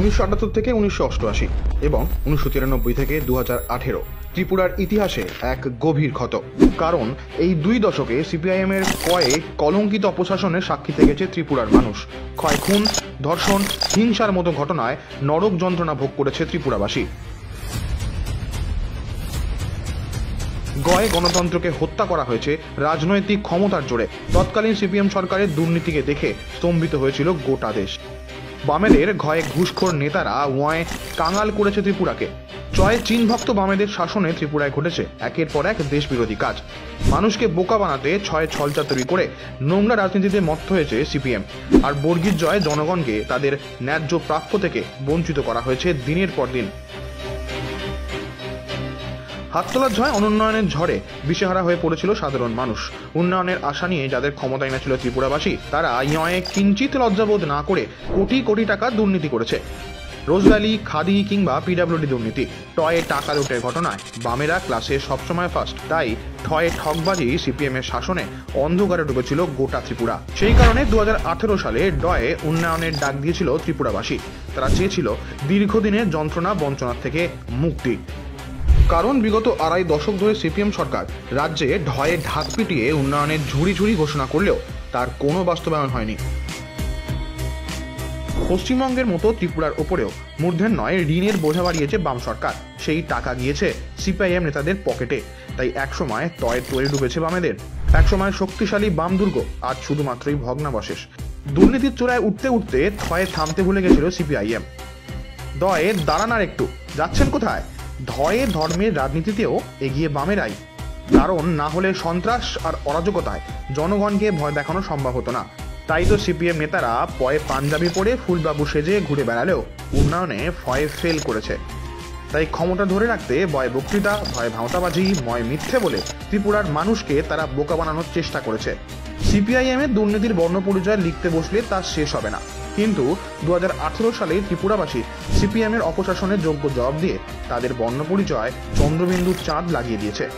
1978 থেকে 1988 এবং 1993 থেকে 2018 ত্রিপুরার ইতিহাসে এক গভীর ক্ষত। কারণ এই দুই দশকে সিপিআইএম এর কয়েক কলঙ্কিত অপশাসনের সাক্ষী থেকেছে ত্রিপুরার মানুষ। ক্ষয়, খুন, ধর্ষণ, হিংসার মতো ঘটনায় নরক যন্ত্রণা ভোগ করেছে ত্রিপুরাবাসী। গয়ে গণতন্ত্রকে হত্যা করা হয়েছে রাজনৈতিক ক্ষমতার জোরে। তৎকালীন সিপিএম সরকারের দুর্নীতিকে দেখে স্তম্ভিত হয়েছিল গোটা দেশ। বামেদের ঘয়ে ঘুষখোর নেতারা ওয়ায় কাঙাল করেছে ত্রিপুরাকে। চয়ে চীনভক্ত বামেদের শাসনে ত্রিপুরায় ঘটেছে একের পর এক দেশবিরোধী কাজ। মানুষকে বোকা বানাতে ছয় ছলচাতুরি করে নোংরা রাজনীতিতে মত্ত হয়েছে সিপিএম। আর বর্গীর জয় জনগণকে তাদের ন্যায্য প্রাপ্য থেকে বঞ্চিত করা হয়েছে দিনের পর দিন। হাততলার ঝয় অনুন্নয়নের ঝড়ে দিশেহারা হয়ে পড়েছিল সাধারণ মানুষ। উন্নয়নের আশা নিয়ে যাদের ক্ষমতায় এনেছিল ত্রিপুরাবাসী, তারা ইয়ে কিঞ্চিত লজ্জাবোধ না করে কোটি কোটি টাকা দুর্নীতি করেছে। রোজভ্যালি, খাদি কিংবা পিডাব্লিউডি দুর্নীতি, টয়ে টাকা লুটের ঘটনায় বামেরা ক্লাসে সবসময় ফার্স্ট। তাই ঠয়ে ঠকবাজি সিপিএম এর শাসনে অন্ধকারে ডুবেছিল গোটা ত্রিপুরা। সেই কারণে 2018 সালে ডয়ে উন্নয়নের ডাক দিয়েছিল ত্রিপুরাবাসী। তারা চেয়েছিল দীর্ঘদিনের যন্ত্রণা বঞ্চনার থেকে মুক্তি। কারণ বিগত আড়াই দশক ধরে সিপিএম সরকার রাজ্যে ঢয়ে ঢাক পিটিয়ে উন্নয়নের ঝুড়ি ঝুড়ি ঘোষণা করলেও তার কোনো বাস্তবায়ন হয়নি। পশ্চিমবঙ্গের মতো ত্রিপুরার ওপরেও মূর্ধের নয় ঋণের বোঝা বাড়িয়েছে বাম সরকার। সেই টাকা গিয়েছে সিপিআইএম নেতাদের পকেটে। তাই একসময় টয়ে তৈরি ডুবেছে বামেদের। একসময় শক্তিশালী বাম দুর্গ আজ শুধুমাত্রই ভগ্নাবশেষ। দুর্নীতির চূড়ায় উঠতে উঠতে ঠয়ে থামতে ভুলে গেছিল সিপিআইএম। দয়ে দাঁড়ান আর একটু, যাচ্ছেন কোথায়? ধয়ে ধর্মের রাজনীতিতেও এগিয়ে বামেরাই। কারণ না হলে সন্ত্রাস আর অরাজকতায় জনগণকে ভয় দেখানো সম্ভব হতো না। তাই তো সিপিএম নেতারা পয়ে পাঞ্জাবি পরে ফুলবাবু সেজে ঘুরে বেড়ালেও উন্নয়নে ফয়ে ফেল করেছে। তাই ক্ষমতা ধরে রাখতে ভয় বক্তৃতা, ভয় ভাঁওতাবাজি, ময় মিথ্যে বলে ত্রিপুরার মানুষকে তারা বোকা বানানোর চেষ্টা করেছে। সিপিআইএম এর দুর্নীতির বর্ণপরিচয় লিখতে বসলে তা শেষ হবে না। কিন্তু 2018 সালে ত্রিপুরাবাসী সিপিএম এর অপশাসনের যোগ্য জবাব দিয়ে তাদের বর্ণপরিচয় চন্দ্রবিন্দুর চাঁদ লাগিয়ে দিয়েছে।